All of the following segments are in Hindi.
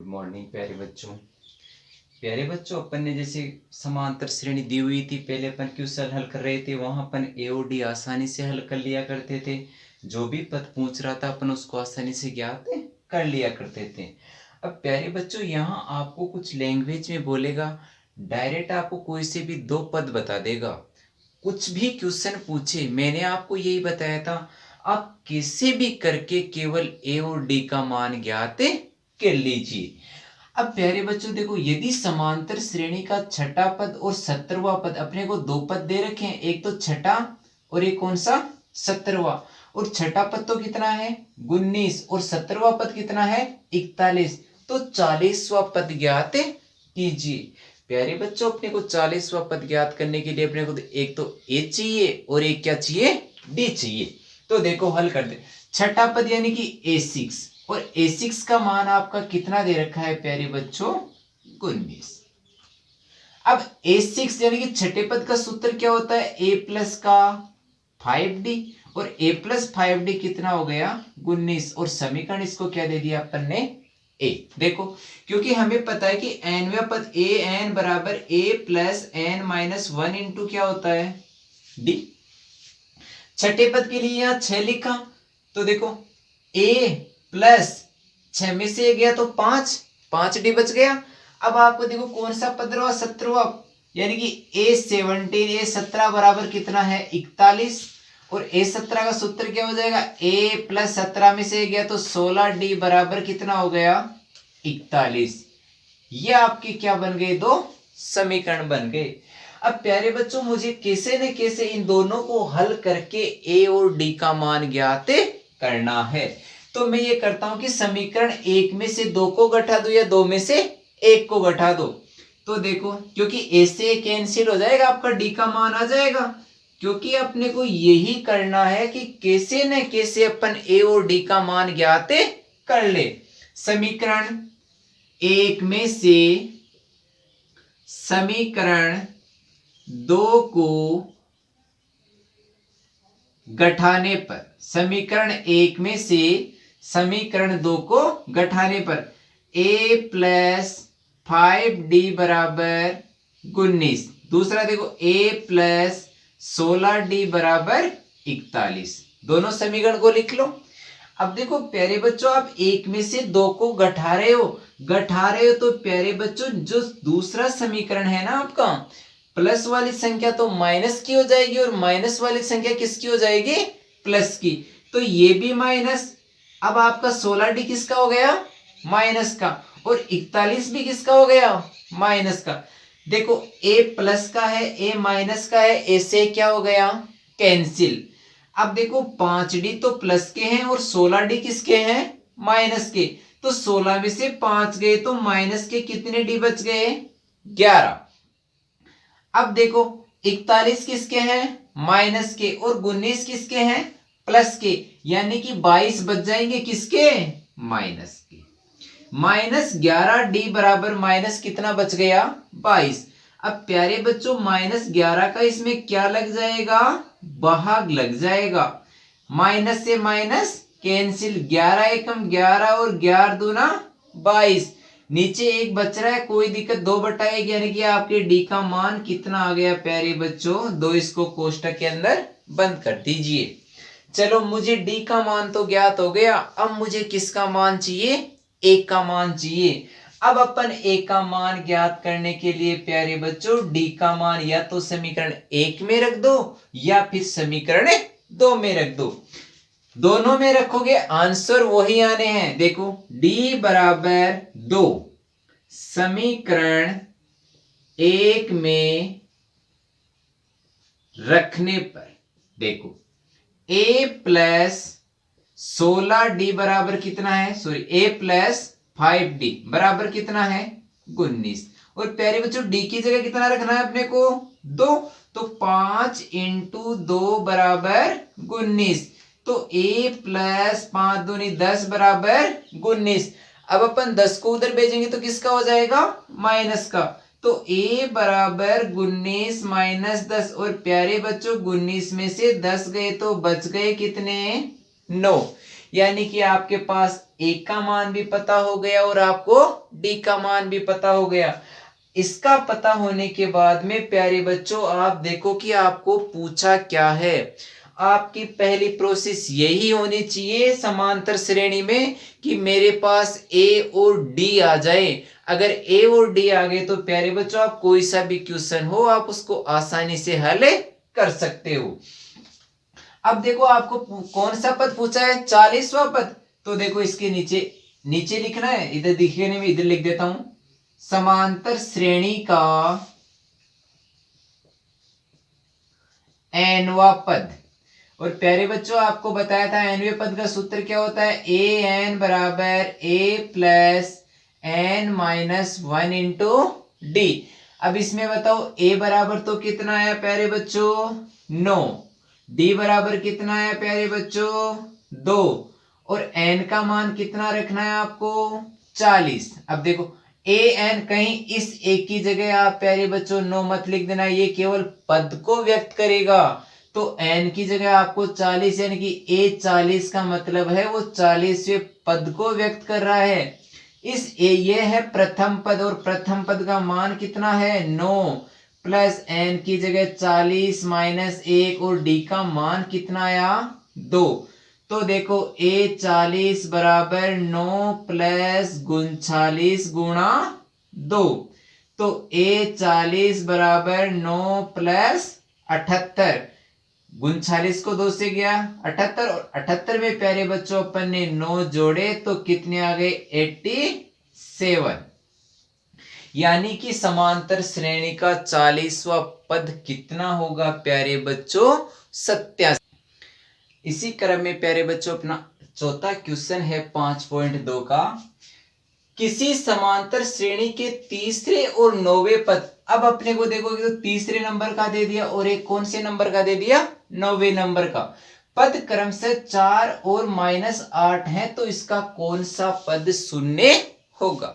गुड मॉर्निंग प्यारे बच्चों अपन ने जैसे समांतर श्रेणी दी हुई थी, पहले अपन क्वेश्चन हल कर रहे थे, वहां अपन ए और डी आसानी से हल कर लिया करते थे। जो भी पद पूछ रहा था अपन उसको आसानी से ज्ञात कर लिया करते थे। अब प्यारे बच्चों यहाँ आपको कुछ लैंग्वेज में बोलेगा, डायरेक्ट आपको कोई से भी दो पद बता देगा। कुछ भी क्वेश्चन पूछे, मैंने आपको यही बताया था, आप किसी भी करके केवल ए और डी का मान ज्ञात कर लीजिए। अब प्यारे बच्चों देखो, यदि समांतर श्रेणी का छठा पद और 17वां पद, अपने को दो पद दे रखे हैं, एक तो छठा और एक कौन सा 17वां। और छठा पद तो कितना है 19 और 17वां पद कितना है 41। तो 40वां पद ज्ञात कीजिए। प्यारे बच्चों अपने को 40वां पद ज्ञात करने के लिए अपने को एक तो ए चाहिए और एक क्या चाहिए डी चाहिए। तो देखो हल कर दे। छठा पद यानी कि A6, और A6 का मान आपका कितना दे रखा है प्यारे बच्चों 19। अब A6 यानी कि छठे पद का सूत्र क्या होता है A प्लस का 5D, और A प्लस 5D कितना हो गया 19, और समीकरण इसको क्या दे दिया अपन ने A। देखो क्योंकि हमें पता है कि nवें पद an बराबर A plus n minus 1 into क्या होता है D। छठे पद के लिए यहां 6 लिखा, तो देखो A प्लस 6 में से गया तो 5D बच गया। अब आपको देखो कौन सा पद रहा 17वां, यानी कि A17 बराबर कितना है 41, और A17 का सूत्र क्या हो जाएगा A प्लस 17 में से गया तो 16D बराबर कितना हो गया 41। ये आपके क्या बन गए दो समीकरण बन गए। अब प्यारे बच्चों मुझे कैसे न कैसे इन दोनों को हल करके A और D का मान ज्ञात करना है। तो मैं ये करता हूं कि समीकरण एक में से दो को घटा दो या दो में से एक को घटा दो। तो देखो क्योंकि A से कैंसिल हो जाएगा, आपका D का मान आ जाएगा। क्योंकि अपने को यही करना है कि कैसे न कैसे अपन A और D का मान ज्ञात कर ले। समीकरण एक में से समीकरण दो को घटाने पर, समीकरण एक में से समीकरण दो को घटाने पर A प्लस 5D बराबर 19, दूसरा देखो A प्लस 16D बराबर 41। दोनों समीकरण को लिख लो। अब देखो प्यारे बच्चों आप एक में से दो को घटा रहे हो तो प्यारे बच्चों जो दूसरा समीकरण है ना आपका, प्लस वाली संख्या तो माइनस की हो जाएगी और माइनस वाली संख्या किसकी हो जाएगी प्लस की, तो ये भी माइनस। अब आपका 16D किसका हो गया माइनस का, और 41 भी किसका हो गया माइनस का। देखो A प्लस का है A माइनस का है, A से क्या हो गया कैंसिल। अब देखो 5D तो प्लस के हैं और 16D किसके हैं माइनस के, तो 16 में से 5 गए तो माइनस के कितने D बच गए 11। अब देखो 41 किसके हैं माइनस के और 19 किसके हैं प्लस के, यानी कि 22 बच जाएंगे किसके माइनस के। माइनस 11D बराबर माइनस कितना बच गया 22। अब प्यारे बच्चों माइनस 11 का इसमें क्या लग जाएगा भाग लग जाएगा, माइनस से माइनस कैंसिल, 11 एकम 11 और 11 दूना 22, नीचे एक बच रहा है कोई दिक्कत 2/1, यानी कि आपके डी का मान कितना आ गया प्यारे बच्चों 2। इसको कोष्टक के अंदर बंद कर दीजिए। चलो मुझे डी का मान तो ज्ञात हो गया, अब मुझे किसका मान चाहिए एक का मान चाहिए। अब अपन एक का मान ज्ञात करने के लिए प्यारे बच्चों डी का मान या तो समीकरण एक में रख दो या फिर समीकरण दो में रख दो। दोनों में रखोगे आंसर वही आने हैं। देखो D बराबर 2 समीकरण एक में रखने पर, देखो A प्लस 16D बराबर कितना है A प्लस 5D बराबर कितना है 19, और प्यारे बच्चों D की जगह कितना रखना है अपने को 2, तो 5 इंटू 2 बराबर 19, तो A प्लस 5 दूनी 10 बराबर 19। अब अपन 10 को उधर भेजेंगे तो किसका हो जाएगा माइनस का, तो A बराबर 19 माइनस 10, और प्यारे बच्चों 19 में से 10 गए तो बच गए कितने 9, यानी कि आपके पास ए का मान भी पता हो गया और आपको डी का मान भी पता हो गया। इसका पता होने के बाद में प्यारे बच्चों आप देखो कि आपको पूछा क्या है। आपकी पहली प्रोसेस यही होनी चाहिए समांतर श्रेणी में कि मेरे पास ए और डी आ जाए। अगर ए और डी आ गए तो प्यारे बच्चों आप कोई सा भी क्वेश्चन हो आप उसको आसानी से हल कर सकते हो। अब देखो आपको कौन सा पद पूछा है, 40वां पद। तो देखो इसके नीचे नीचे लिखना है, इधर दिखने में इधर लिख देता हूं, समांतर श्रेणी का एनवा पद। और प्यारे बच्चों आपको बताया था एनवे पद का सूत्र क्या होता है, ए एन बराबर A plus N minus one into D. अब इसमें बताओ ए बराबर तो कितना आया प्यारे बच्चों 9, डी बराबर कितना आया प्यारे बच्चों 2 और एन का मान कितना रखना है आपको 40। अब देखो ए एन कहीं इस एक की जगह आप प्यारे बच्चों 9 मत लिख देना, ये केवल पद को व्यक्त करेगा। तो एन की जगह आपको 40 यानी कि ए 40 का मतलब है वो 40वें पद को व्यक्त कर रहा है। इस ए ये है प्रथम पद और प्रथम पद का मान कितना है 9 प्लस एन की जगह 40 माइनस 1 और डी का मान कितना आया 2। तो देखो ए 40 बराबर 9 प्लस 39 गुणा 2। तो ए 40 बराबर 9 प्लस 78, 39 को 2 से गया 78 और 78 में प्यारे बच्चों अपन ने 9 जोड़े तो कितने आ गए 87। यानी कि समांतर श्रेणी का 40वां पद कितना होगा प्यारे बच्चों 87। इसी क्रम में प्यारे बच्चों अपना चौथा क्वेश्चन है 5.2 का, किसी समांतर श्रेणी के तीसरे और 9वें पद। अब अपने को देखोगे तो तीसरे नंबर का दे दिया और एक कौन से नंबर का दे दिया 9वें नंबर का। पद क्रम से 4 और -8 है तो इसका कौन सा पद शून्य होगा।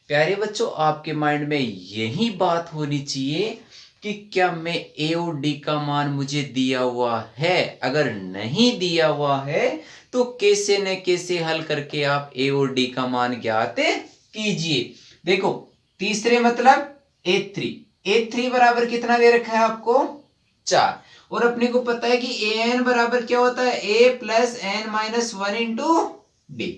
प्यारे बच्चों आपके माइंड में यही बात होनी चाहिए कि क्या मैं ए और डी का मान मुझे दिया हुआ है, अगर नहीं दिया हुआ है तो कैसे न कैसे हल करके आप ए और डी का मान ज्ञात कीजिए। देखो तीसरे मतलब ए3 बराबर कितना दे रखा है आपको 4 और अपने को पता है कि ए एन बराबर क्या होता है A plus N minus one into D.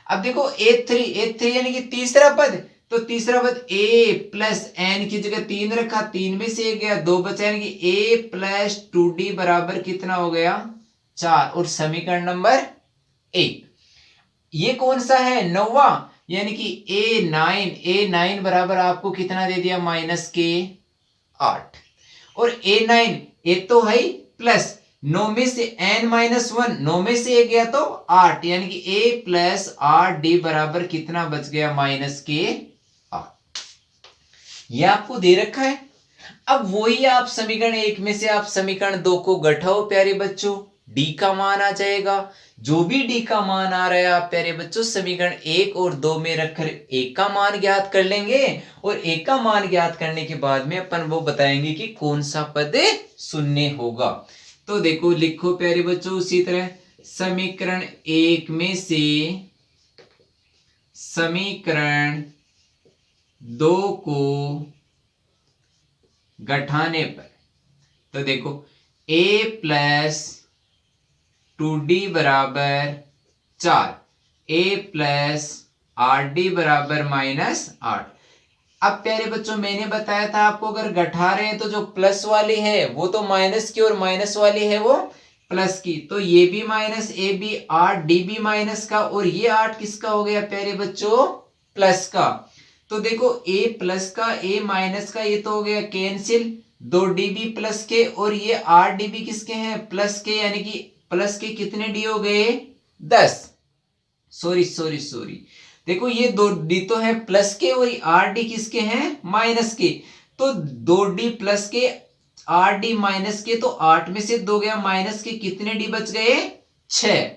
अब देखो ए3 यानी कि तीसरा पद, तो तीसरा पद ए प्लस एन की जगह 3 रखा, 3 में से 1 गया 2 बचा, यानी कि ए प्लस 2डी बराबर कितना हो गया 4 और समीकरण नंबर 1। ये कौन सा है 9वां, यानी कि ए9 बराबर आपको कितना दे दिया -8 और ए9 ए तो है प्लस 9 में से n माइनस 1 9 में से 1 गया तो 8 यानी कि a प्लस 8d बराबर कितना बच गया -8। ये आपको दे रखा है। अब वही आप समीकरण 1 में से आप समीकरण 2 को घटाओ प्यारे बच्चों, d का मान आ जाएगा। जो भी d का मान आ रहा है आप प्यारे बच्चों समीकरण 1 और 2 में रखकर a का मान ज्ञात कर लेंगे और a का मान ज्ञात करने के बाद में अपन वो बताएंगे कि कौन सा पद शून्य होगा। तो देखो लिखो प्यारे बच्चों उसी तरह समीकरण 1 में से समीकरण 2 को घटाने पर, तो देखो a प्लस 2d बराबर 4 a प्लस 8d बराबर -8। अब प्यारे बच्चों मैंने बताया था आपको अगर घटा रहे हैं तो जो प्लस वाली है वो तो माइनस की और माइनस वाली है वो प्लस की, तो ये भी माइनस ए भी 8 डी भी माइनस का और ये 8 किसका हो गया प्यारे बच्चों प्लस का। तो देखो ए प्लस का ए माइनस का ये तो हो गया कैंसिल, 2 डी भी प्लस के और ये 8 डी भी किसके हैं प्लस के, यानी कि प्लस के कितने डी हो गए 10। सॉरी देखो ये 2d तो है प्लस के और 8d किसके हैं माइनस के, तो 2d प्लस के 8d माइनस के, तो 8 में से 2 गया माइनस के, कितने d बच गए 6।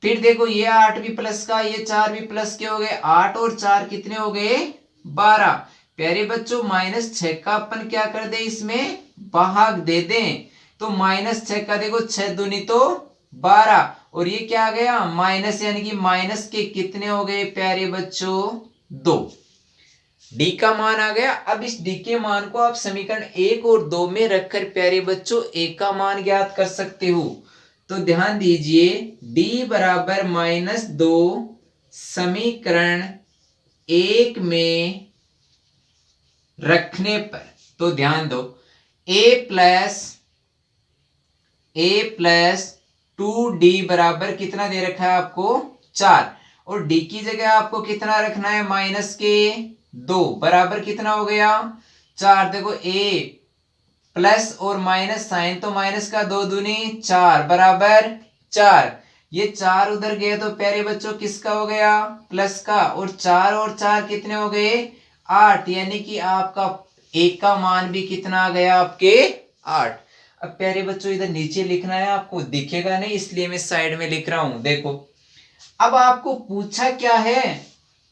फिर देखो ये 8 भी प्लस का ये 4 भी प्लस के हो गए, 8 और 4 कितने हो गए 12। प्यारे बच्चों -6 का अपन क्या कर दे इसमें भाग दे दें, तो -6 का देखो 6 दूनी तो 12 और ये क्या आ गया माइनस, यानी कि माइनस के कितने हो गए प्यारे बच्चों 2। डी का मान आ गया। अब इस डी के मान को आप समीकरण 1 और 2 में रखकर प्यारे बच्चों ए का मान ज्ञात कर सकते हो। तो ध्यान दीजिए डी बराबर -2 समीकरण 1 में रखने पर, तो ध्यान दो a प्लस 2d बराबर कितना दे रखा है आपको 4, और d की जगह आपको कितना रखना है -2 बराबर कितना हो गया 4। देखो a प्लस और माइनस साइन, तो माइनस का 2 दूनी 4 बराबर 4। ये 4 उधर गए तो प्यारे बच्चों किसका हो गया प्लस का, और 4 कितने हो गए 8, यानी कि आपका एक का मान भी कितना आ गया आपके 8। अब प्यारे बच्चों इधर नीचे लिखना है, आपको दिखेगा नहीं इसलिए मैं साइड में लिख रहा हूं। देखो अब आपको पूछा क्या है,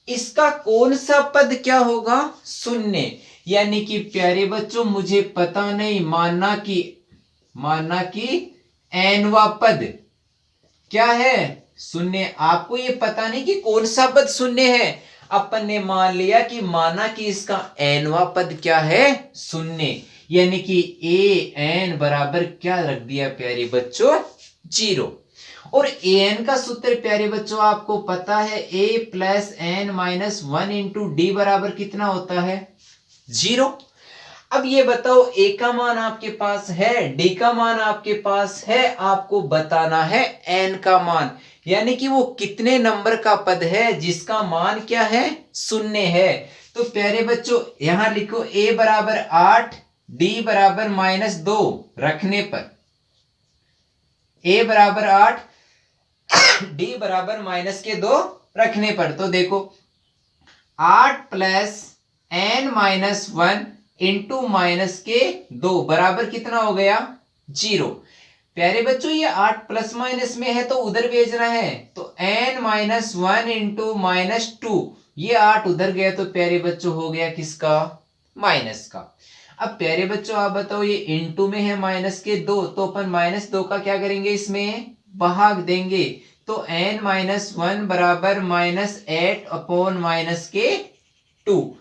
इसका कौन सा पद क्या होगा शून्य, यानी कि प्यारे बच्चों मुझे पता नहीं, मानना कि एनवा पद क्या है शून्य। आपको ये पता नहीं कि कौन सा पद शून्य है, अपन ने मान लिया कि माना कि इसका एनवा पद क्या है शून्य, यानी कि ए एन बराबर क्या रख दिया प्यारे बच्चों 0। और ए एन का सूत्र प्यारे बच्चों आपको पता है A plus N minus 1 into D बराबर कितना होता है 0। अब ये बताओ ए का मान आपके पास है, डी का मान आपके पास है, आपको बताना है एन का मान, यानी कि वो कितने नंबर का पद है जिसका मान क्या है शून्य है। तो प्यारे बच्चों यहां लिखो a बराबर 8 d बराबर -2 रखने पर, a बराबर 8 d बराबर -2 रखने पर, तो देखो 8 प्लस n माइनस 1 इंटू -2 बराबर कितना हो गया 0। प्यारे बच्चों ये 8 प्लस माइनस में है तो उधर भेजना है, तो n माइनस 1 इंटू -2, ये 8 उधर गया तो प्यारे बच्चों हो गया किसका माइनस का। अब प्यारे बच्चों आप बताओ ये इंटू में है -2, तो अपन -2 का क्या करेंगे इसमें भाग देंगे, तो n माइनस 1 बराबर -8 अपॉन -2।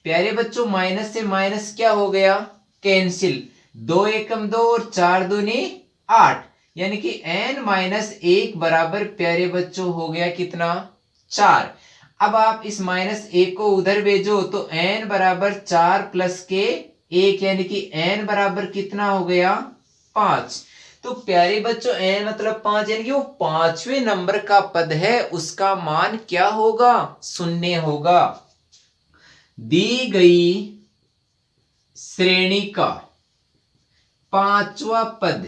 प्यारे बच्चों माइनस से माइनस क्या हो गया कैंसिल, 2 एकम 2 और 4 दूनी 8, यानी कि n माइनस 1 बराबर प्यारे बच्चों हो गया कितना 4। अब आप इस -1 को उधर भेजो तो n बराबर 4 प्लस के 1, यानी कि n बराबर कितना हो गया 5। तो प्यारे बच्चों n मतलब 5, यानी कि वो 5वें नंबर का पद है, उसका मान क्या होगा शून्य होगा। दी गई श्रेणी का 5वां पद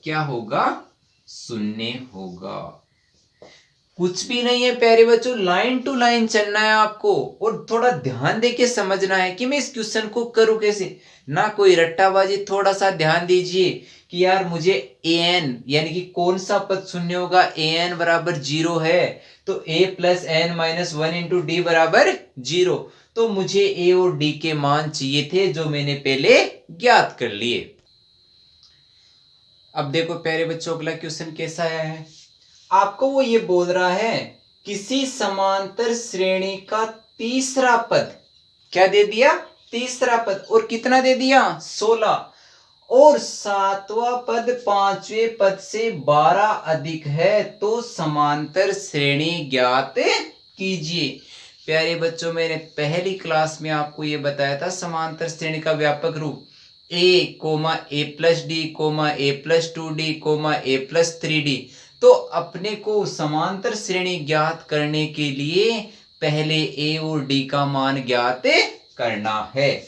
क्या होगा शून्य होगा। कुछ भी नहीं है प्यारे बच्चों, लाइन टू लाइन चलना है आपको, और थोड़ा ध्यान देके समझना है कि मैं इस क्वेश्चन को करूं कैसे, ना कोई रट्टाबाजी। थोड़ा सा ध्यान दीजिए कि यार मुझे an यानी कि कौन सा पद शून्य होगा, an बराबर 0 है, तो a plus N minus 1 into D बराबर 0। तो मुझे a और d के मान चाहिए थे जो मैंने पहले ज्ञात कर लिए। अब देखो प्यारे बच्चों अगला क्वेश्चन कैसा आया है, आपको वो ये बोल रहा है किसी समांतर श्रेणी का तीसरा पद क्या दे दिया तीसरा पद, और कितना दे दिया 16, और 7वां पद 5वें पद से 12 अधिक है, तो समांतर श्रेणी ज्ञात कीजिए। प्यारे बच्चों मैंने पहली क्लास में आपको ये बताया था समांतर श्रेणी का व्यापक रूप a plus D a plus 2d a plus 3d। तो अपने को समांतर श्रेणी ज्ञात करने के लिए पहले a और d का मान ज्ञात करना है।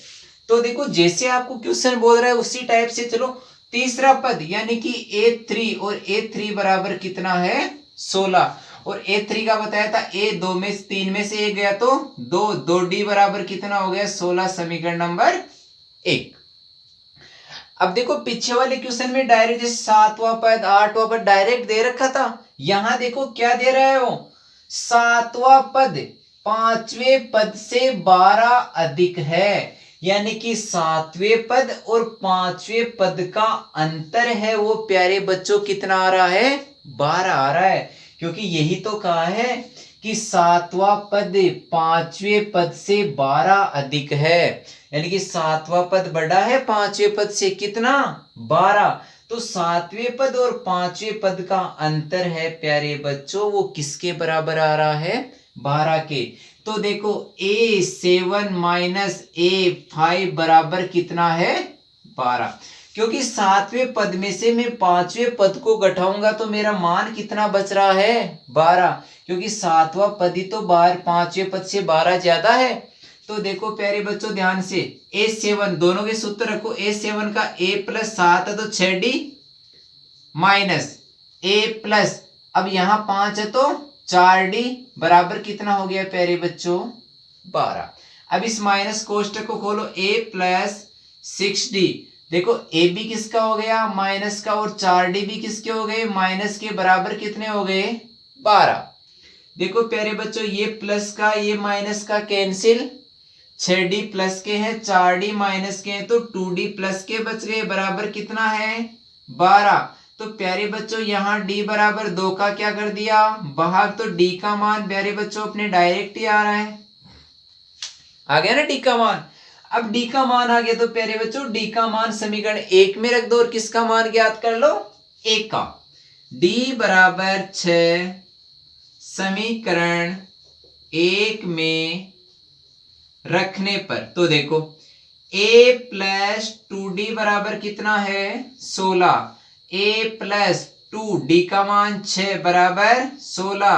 तो देखो जैसे आपको क्वेश्चन बोल रहा है उसी टाइप से चलो। तीसरा पद यानी कि a3, और a3 बराबर कितना है 16, और a3 का बताया था a 3 में से 1 गया तो 2d बराबर कितना हो गया 16, समीकरण नंबर 1। अब देखो पीछे वाले क्वेश्चन में डायरेक्ट जैसे 7वां पद 8वां पद डायरेक्ट दे रखा था, यहां देखो क्या दे रहा है वो 7वां पद 5वें पद से 12 अधिक है, यानी कि 7वें पद और 5वें पद का अंतर है वो प्यारे बच्चों कितना आ रहा है 12 आ रहा है, क्योंकि यही तो कहा है कि सातवां पद पांचवें पद से 12 अधिक है, यानी कि सातवां पद बड़ा है पांचवें पद से, कितना? 12। तो सातवें पद और पांचवें पद का अंतर है प्यारे बच्चों, वो किसके बराबर आ रहा है? 12 के। तो देखो A7 माइनस A5 बराबर कितना है? 12। क्योंकि सातवें पद में से मैं पांचवें पद को घटाऊंगा तो मेरा मान कितना बच रहा है? 12। क्योंकि सातवां पद ही तो पांचवें पद से 12 ज्यादा है। तो देखो प्यारे बच्चों ध्यान से, A7 दोनों के सूत्र रखो, A7 का A प्लस 7 है तो 6D माइनस A प्लस, अब यहां 5 है तो 4D बराबर कितना हो गया प्यारे बच्चों? 12। अब इस माइनस कोष्टक को खोलो, A प्लस 6D, देखो ए बी किसका हो गया? माइनस का, और 4D भी किसके हो गए? माइनस के। बराबर कितने हो गए? 12। देखो प्यारे बच्चों, ये प्लस का ये माइनस का कैंसिल, 6D प्लस के हैं 4D माइनस के हैं तो 2D प्लस के बच गए। बराबर कितना है? 12। तो प्यारे बच्चों यहाँ D बराबर 2 का क्या कर दिया? भाग, तो D का मान प्यारे बच्चों अपने डायरेक्ट ही आ रहा है, आ गया ना D का मान। अब D का मान आ गया तो प्यारे बच्चों D का मान समीकरण 1 में रख दो और किसका मान ज्ञात कर लो? 1 का। D बराबर 6 समीकरण 1 में रखने पर, तो देखो A प्लस 2D बराबर कितना है? 16। A प्लस 2D का मान 6 बराबर 16।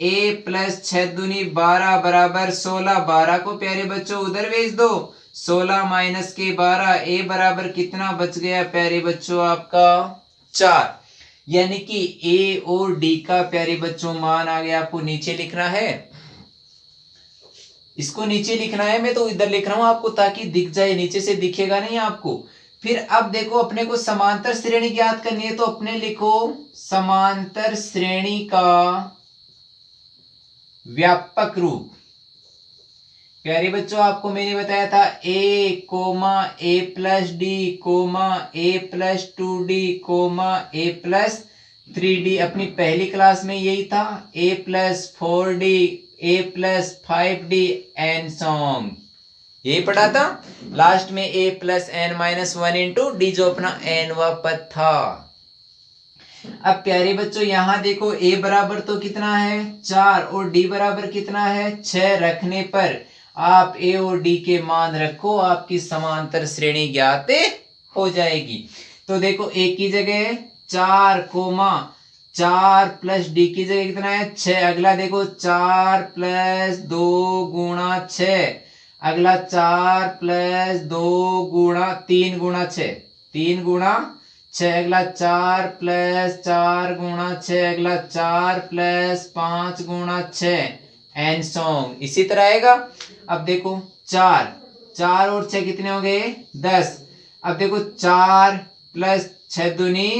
A प्लस 6 दूनी 12 बराबर 16। 12 को प्यारे बच्चों उधर भेज दो, 16 माइनस के 12, A बराबर कितना बच गया प्यारे बच्चों आपका? 4। यानी कि A और D का प्यारे बच्चों मान आ गया। आपको नीचे लिखना है, इसको नीचे लिखना है, मैं तो इधर लिख रहा हूं आपको ताकि दिख जाए, नीचे से दिखेगा नहीं आपको। फिर अब देखो अपने को समांतर श्रेणी ज्ञात करनी है, तो अपने लिखो समांतर श्रेणी का व्यापक रूप। प्यारे बच्चों आपको मैंने बताया था A comma A plus d comma A plus 2D comma A plus 3D, अपनी पहली क्लास में यही था, A plus 4D A plus 5D and so on, यही पढ़ा था। लास्ट में A plus n minus 1 into d, जो अपना nवा पद था। अब प्यारे बच्चों यहां देखो A बराबर तो कितना है? 4 और D बराबर कितना है? 6 रखने पर आप A और D के मान रखो, आपकी समांतर श्रेणी ज्ञात हो जाएगी। तो देखो A की जगह 4 कोमा 4 प्लस D की जगह कितना है? 6। अगला देखो 4 प्लस 2 गुणा 6, अगला 4 प्लस 2 गुणा 3 गुणा 6, 3 गुणा 6, अगला 4 प्लस 4 गुणा 6, अगला 4 प्लस 5 गुणा 6 एंड सॉन्ग, इसी तरह आएगा। अब देखो 4 और 6 कितने हो गए? 10। अब देखो 4 प्लस 6 दूनी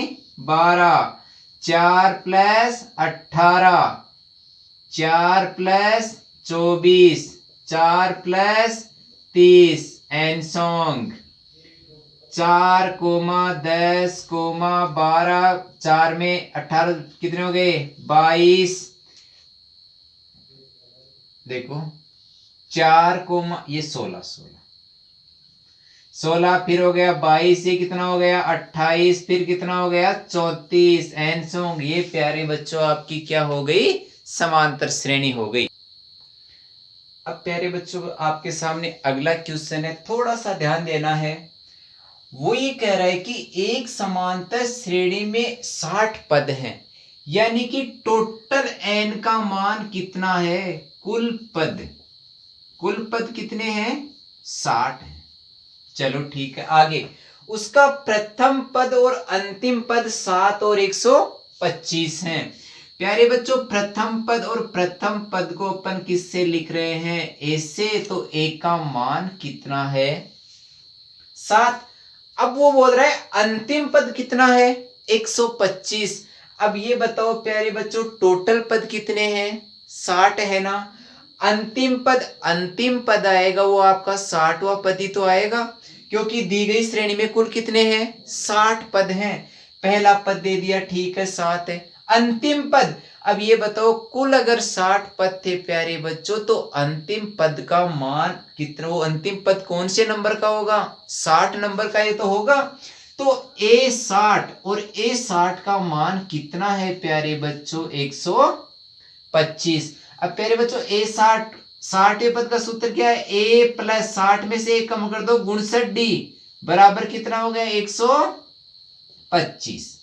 12, 4 plus 18, 4 plus 24, 4 plus 30 and so on, 4 comma 10 comma 12, 4 में 18 कितने हो गए? 22। देखो 4 कोमा ये 16 फिर हो गया 22, ये कितना हो गया? 28, फिर कितना हो गया? 34 एंड सॉन्ग। ये प्यारे बच्चों आपकी क्या हो गई? समांतर श्रेणी हो गई। अब प्यारे बच्चों आपके सामने अगला क्वेश्चन है, थोड़ा सा ध्यान देना है। वो ये कह रहा है कि एक समांतर श्रेणी में 60 पद हैं, यानी कि टोटल n का मान कितना है? कुल पद कितने हैं? 60 हैं। चलो ठीक है, आगे उसका प्रथम पद और अंतिम पद 7 और 125 हैं। प्यारे बच्चों प्रथम पद और प्रथम पद को अपन किससे लिख रहे हैं? ऐसे, तो a का मान कितना है? 7। अब वो बोल रहा है अंतिम पद कितना है? 125। अब ये बताओ प्यारे बच्चों टोटल पद कितने हैं? 60 है ना। अंतिम पद आएगा वो आपका 60वां पद ही तो आएगा, क्योंकि दी गई श्रेणी में कुल कितने हैं? 60 पद हैं। पहला पद दे दिया, ठीक है 7 है। अंतिम पद। अब ये बताओ कुल अगर 60 पद थे प्यारे बच्चों, तो अंतिम पद का मान कितना, वो अंतिम पद कौन से नंबर का होगा, 60 नंबर का ये तो होगा। तो A60 और A60 का मान कितना है प्यारे बच्चों, 125। अब प्यारे बच्चों A60, 60 पद का सूत्र क्या है, A प्लस 60 में से एक कम कर दो, 59D बराबर कितना हो गया, 125।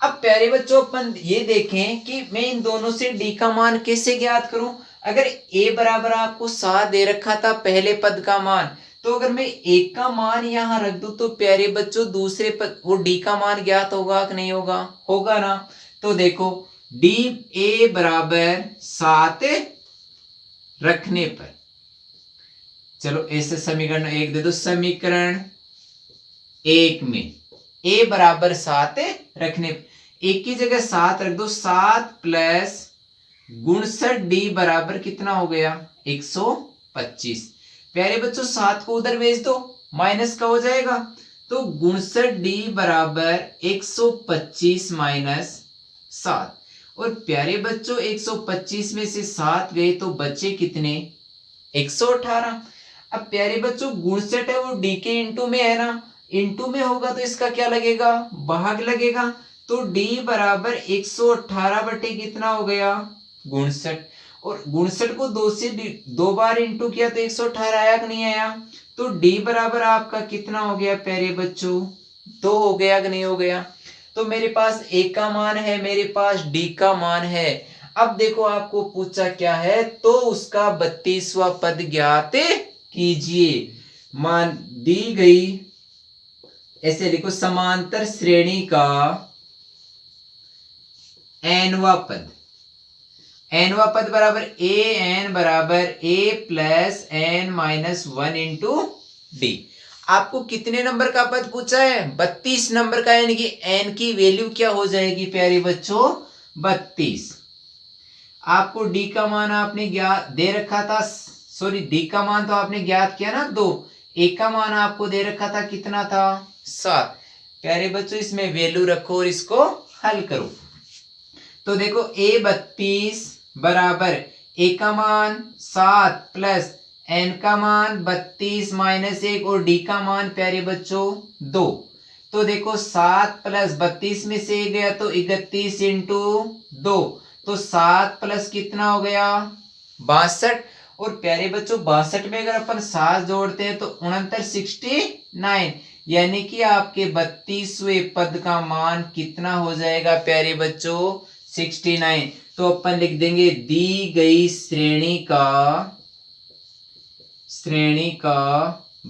अब प्यारे बच्चों अपन ये देखें कि मैं इन दोनों से D का मान कैसे ज्ञात करूं। अगर A बराबर आपको 7 दे रखा था पहले पद का मान, तो अगर मैं एक का मान यहां रख दूं तो प्यारे बच्चों दूसरे पद वो D का मान ज्ञात होगा कि नहीं होगा, होगा ना। तो देखो D A बराबर 7 रखने पर, चलो ऐसे समीकरण एक दे दो, समीकरण एक में A बराबर 7 रखने पर एक की जगह 7 रख दो, 7 प्लस 59D बराबर कितना हो गया, 125। प्यारे बच्चों 7 को उधर भेज दो, माइनस का हो जाएगा, तो 59D बराबर 125 माइनस 7। और प्यारे बच्चों 125 में से 7 गए तो बचे कितने, 118। अब प्यारे बच्चों 59 है वो D के इंटू में है ना, इंटू में होगा तो इसका क्या लगेगा, भाग लगेगा। तो D बराबर 118 बटे कितना हो गया, 59। और 59 को 2 से 2 बार इंटू किया तो 118 आया कि नहीं आया। तो D बराबर आपका कितना हो गया प्यारे बच्चों, 2 हो गया कि नहीं हो गया। तो मेरे पास A का मान है, मेरे पास D का मान है। अब देखो आपको पूछा क्या है, तो उसका 32वां पद ज्ञात कीजिए। मान दी गई, ऐसे लिखो, समांतर श्रेणी का nवा पद, nवा पद बराबर an बराबर a plus n minus 1 into D. आपको कितने नंबर का पद पूछा है, 32 नंबर का, यानी कि n की वैल्यू क्या हो जाएगी प्यारे बच्चों, 32। आपको d का मान आपने ज्ञात दे रखा था, सॉरी d का मान तो आपने ज्ञात किया ना 2, a का मान आपको दे रखा था कितना था, 7। प्यारे बच्चों इसमें वैल्यू रखो और इसको हल करो। तो देखो A32 बराबर A का मान 7 प्लस n का मान 32 माइनस 1 और D का मान प्यारे बच्चों 2। तो देखो 7 प्लस 32 में से 1 गया तो 31 इंटू 2, तो 7 प्लस कितना हो गया, 62। और प्यारे बच्चों 62 में अगर अपन 7 जोड़ते हैं तो 69, यानी कि आपके 32वें पद का मान कितना हो जाएगा प्यारे बच्चों, 69। तो अपन लिख देंगे दी गई श्रेणी का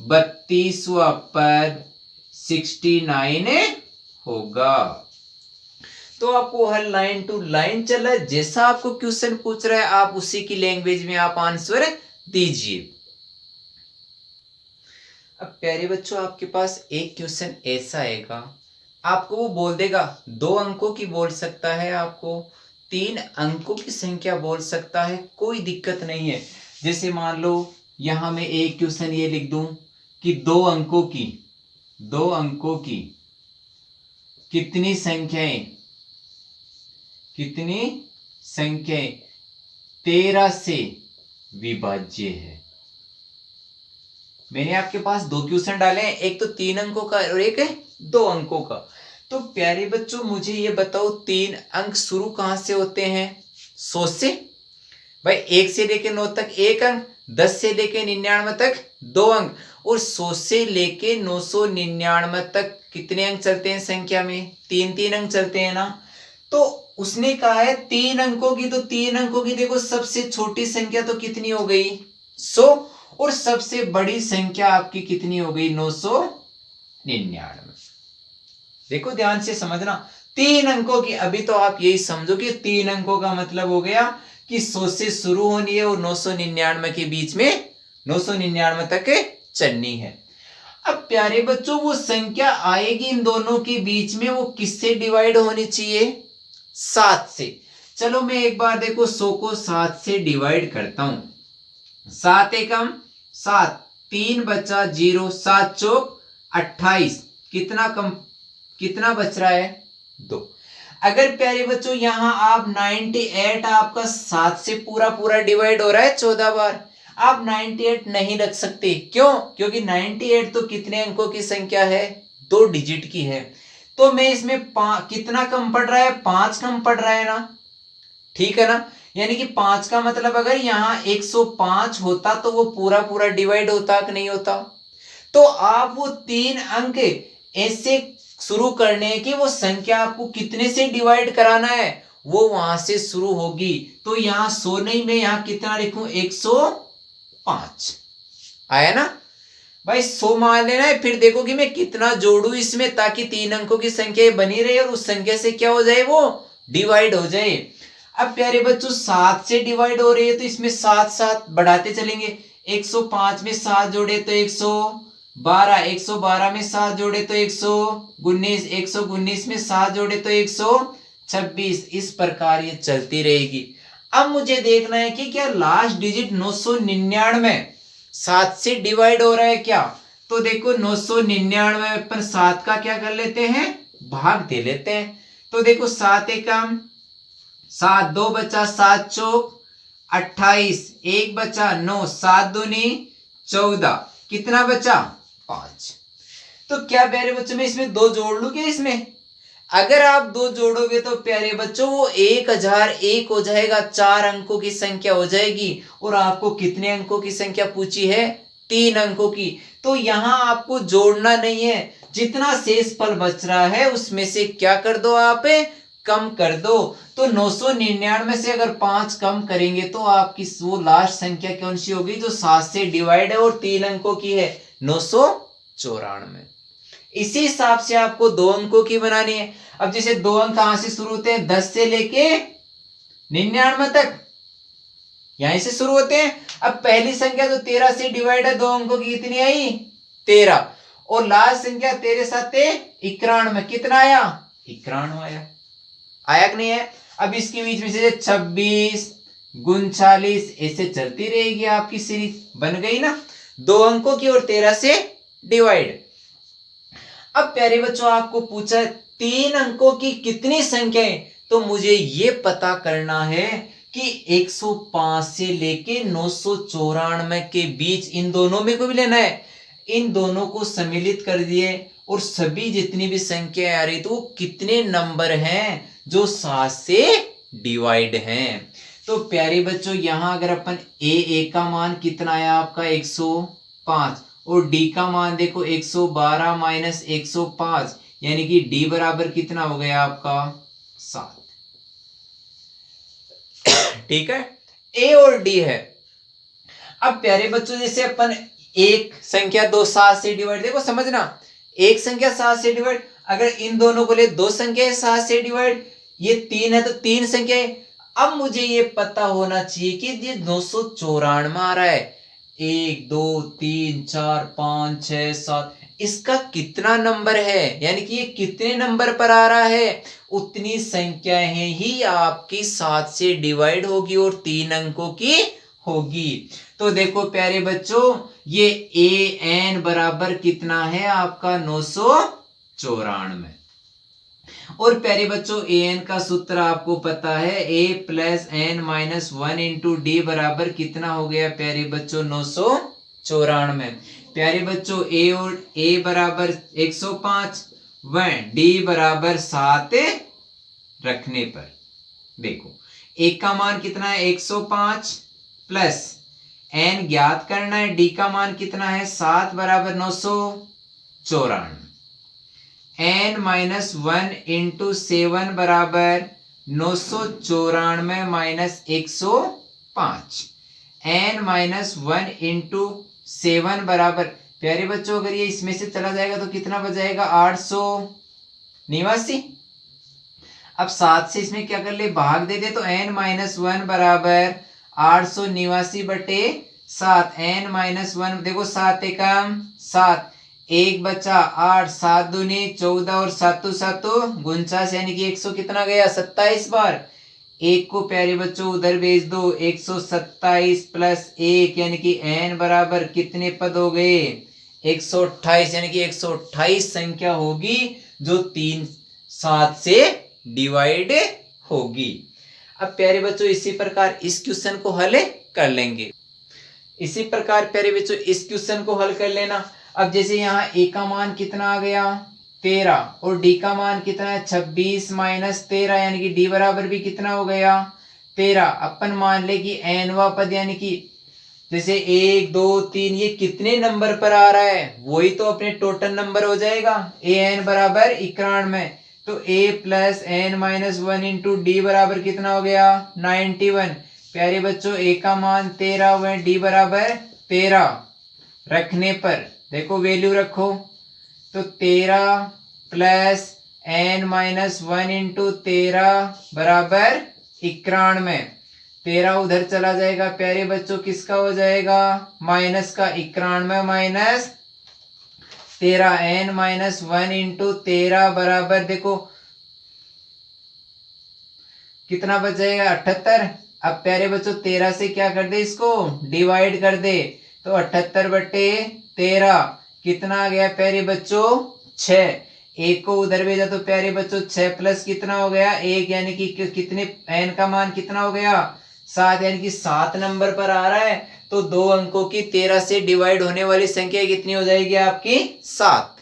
32वां पद 69 होगा। तो आपको हर लाइन टू लाइन चल रहा है, जैसा आपको क्वेश्चन पूछ रहा है आप उसी की लैंग्वेज में आप आंसर दीजिए। अब प्यारे बच्चों आपके पास एक क्वेश्चन ऐसा आएगा, आपको वो बोल देगा 2 अंकों की बोल सकता है, आपको 3 अंकों की संख्या बोल सकता है, कोई दिक्कत नहीं है। जैसे मान लो यहां मैं एक क्वेश्चन ये लिख दूं कि 2 अंकों की कितनी संख्याएं 13 से विभाज्य है। मैंने आपके पास 2 क्वेश्चन डाले हैं, एक तो 3 अंकों का और एक है 2 अंकों का। तो प्यारे बच्चों मुझे ये बताओ 3 अंक शुरू कहां से होते हैं, 100 से। भाई 1 से लेके 9 तक 1 अंक, 10 से लेके 99 तक 2 अंक, और 100 से लेके 999 तक कितने अंक चलते हैं संख्या में, 3 अंक चलते हैं ना। तो उसने कहा है 3 अंकों की, तो 3 अंकों की देखो सबसे छोटी संख्या तो कितनी हो गई, 100, और सबसे बड़ी संख्या आपकी कितनी हो गई, 999। देखो ध्यान से समझना, 3 अंकों की, अभी तो आप यही समझो कि 3 अंकों का मतलब हो गया कि 100 से शुरू होनी है और 999 के बीच में 999 तक चलनी है। अब प्यारे बच्चों वो संख्या आएगी इन दोनों के बीच में, वो किससे डिवाइड होनी चाहिए, 7 से। चलो मैं एक बार देखो 100 को 7 से डिवाइड करता हूं, 7 एकम 7, 3 बचा 0, 7 चौक 28, कितना बच रहा है, 2। अगर प्यारे बच्चों यहाँ आप 98 आपका 7 से पूरा पूरा डिवाइड हो रहा है 14 बार, आप 98 नहीं रख सकते। क्यों? क्योंकि 98 तो कितने अंकों की संख्या है? 2 डिजिट की है। तो मैं इसमें कितना कम पड़ रहा है? 5 कम पड़ रहा है ना, ठीक है ना। यानी कि 5 का मतलब अगर यहाँ 105 होता तो वो पूरा पूरा डिवाइड होता कि नहीं होता। तो आप वो 3 अंक ऐसे शुरू करने की वो संख्या आपको कितने से डिवाइड कराना है वो वहां से शुरू होगी। तो यहाँ 100 नहीं, मैं यहाँ कितना लिखूं? 105 आया ना भाई। 100 मान लेना है, फिर देखो कि मैं कितना जोड़ू इसमें ताकि 3 अंकों की संख्या बनी रहे और उस संख्या से क्या हो जाए? वो डिवाइड हो जाए। अब प्यारे बच्चों 7 से डिवाइड हो रही है तो इसमें 7 7 बढ़ाते चलेंगे। 105 में 7 जोड़े तो 112, 112 में 7 जोड़े तो 119, 119 में 7 जोड़े तो 126। इस प्रकार ये चलती रहेगी। अब मुझे देखना है कि क्या लास्ट डिजिट 999 7 से डिवाइड हो रहा है क्या। तो देखो 999 पर 7 का क्या कर लेते हैं? भाग दे लेते हैं। तो देखो 7 एकम 7, 2 बचा, 7 चौक 28, 1 बचा 9, 7 दूनी 14, कितना बचा? 5। तो क्या प्यारे बच्चों में इसमें 2 जोड़ लूं क्या? इसमें अगर आप 2 जोड़ोगे तो प्यारे बच्चों वो 1001 हो जाएगा, 4 अंकों की संख्या हो जाएगी। और आपको कितने अंकों की संख्या पूछी है? 3 अंकों की। तो यहां आपको जोड़ना नहीं है, जितना शेष फल बच रहा है उसमें से क्या कर दो? आप कम कर दो। तो 999 से अगर 5 कम करेंगे तो आपकी वो लास्ट संख्या कौन सी होगी जो 7 से डिवाइड है और 3 अंकों की है? 994। इसी हिसाब से आपको 2 अंकों की बनानी है। अब जैसे 2 अंक कहां से शुरू होते हैं? 10 से लेके 99 तक यहीं से शुरू होते हैं। अब पहली संख्या जो 13 से डिवाइड है 2 अंकों की, कितनी आई? 13। और लास्ट संख्या 13 7 91, कितना आया? 91 आया। आया कि नहीं है? अब इसके बीच में से 26 39 ऐसे चलती रहेगी आपकी सीरीज। बन गई ना 2 अंकों की और 13 से डिवाइड। अब प्यारे बच्चों आपको पूछा 3 अंकों की कितनी संख्याएं, तो मुझे ये पता करना है कि 105 से लेके 994 के बीच इन दोनों में को भी लेना है। इन दोनों को सम्मिलित कर दिए और सभी जितनी भी संख्या आ रही तो वो कितने नंबर हैं जो 7 से डिवाइड हैं। तो प्यारे बच्चों यहां अगर अपन ए का मान कितना आया आपका? 105। और डी का मान देखो 112 माइनस 105, यानी कि डी बराबर कितना हो गया आपका? 7। ठीक है, ए और डी है। अब प्यारे बच्चों जैसे अपन एक संख्या 2 7 से डिवाइड, देखो समझना, एक संख्या 7 से डिवाइड, अगर इन दोनों को ले 2 संख्या 7 से डिवाइड, ये 3 है तो 3 संख्या है। अब मुझे ये पता होना चाहिए कि ये 994 आ रहा है, 1 2 3 4 5 6 7, इसका कितना नंबर है, यानी कि ये कितने नंबर पर आ रहा है, उतनी संख्याएं ही आपकी 7 से डिवाइड होगी और 3 अंकों की होगी। तो देखो प्यारे बच्चों ये ए एन बराबर कितना है आपका? 994। और प्यारे बच्चों ए एन का सूत्र आपको पता है, A plus N minus 1 into D बराबर कितना हो गया प्यारे बच्चों? 994। प्यारे बच्चों ए और ए बराबर 105 व डी बराबर 7 रखने पर देखो ए का मान कितना है? 105 प्लस एन ज्ञात करना है, डी का मान कितना है? 7 बराबर 994। एन माइनस 1 इंटू 7 बराबर 994 माइनस 105। एन माइनस 1 इंटू 7 बराबर, प्यारे बच्चों अगर ये इसमें से चला जाएगा तो कितना बच जाएगा? 889। अब 7 से इसमें क्या कर ले? भाग दे दे, तो एन माइनस 1 बराबर 889 बटे 7। एन माइनस 1 देखो 7 एकम 7, 1 बचा 8, 7 दूनी 14 और 7 7 49, यानी कि 100 कितना गया? 27 बार। 1 को प्यारे बच्चों उधर भेज दो, 127 प्लस 1 यानी कि एन बराबर कितने पद हो गए? 128, यानी कि 128 संख्या होगी जो 3 7 से डिवाइड होगी। अब प्यारे बच्चों इसी प्रकार इस क्वेश्चन को हल कर लेंगे। इसी प्रकार प्यारे बच्चों इस क्वेश्चन को हल कर लेना। अब जैसे यहाँ ए का मान कितना आ गया 13 और डी का मान कितना है 26 माइनस 13 यानी कि डी बराबर भी कितना हो गया 13। अपन मान ले कि nवा पद यानी कि जैसे 1 2 3 ये कितने नंबर पर आ रहा है वही तो अपने टोटल नंबर हो जाएगा। ए एन बराबर 91 तो a plus N minus 1 into D बराबर कितना हो गया 91। प्यारे बच्चों a का मान 13 हुए डी बराबर 13 रखने पर देखो वैल्यू रखो तो 13 प्लस एन माइनस 1 इंटू 13 बराबर 91। 13 उधर चला जाएगा प्यारे बच्चों किसका हो जाएगा माइनस का 91 माइनस 13 एन माइनस 1 इंटू 13 बराबर देखो कितना बच जाएगा 78। अब प्यारे बच्चों 13 से क्या कर दे इसको डिवाइड कर दे तो 78 बटे 13 कितना आ गया प्यारे बच्चों 6। एक को उधर भेजा तो प्यारे बच्चों 6 प्लस कितना हो गया 1 यानी कि कितने एन का मान कितना हो गया 7 यानी कि 7 नंबर पर आ रहा है। तो 2 अंकों की 13 से डिवाइड होने वाली संख्या कितनी हो जाएगी आपकी 7।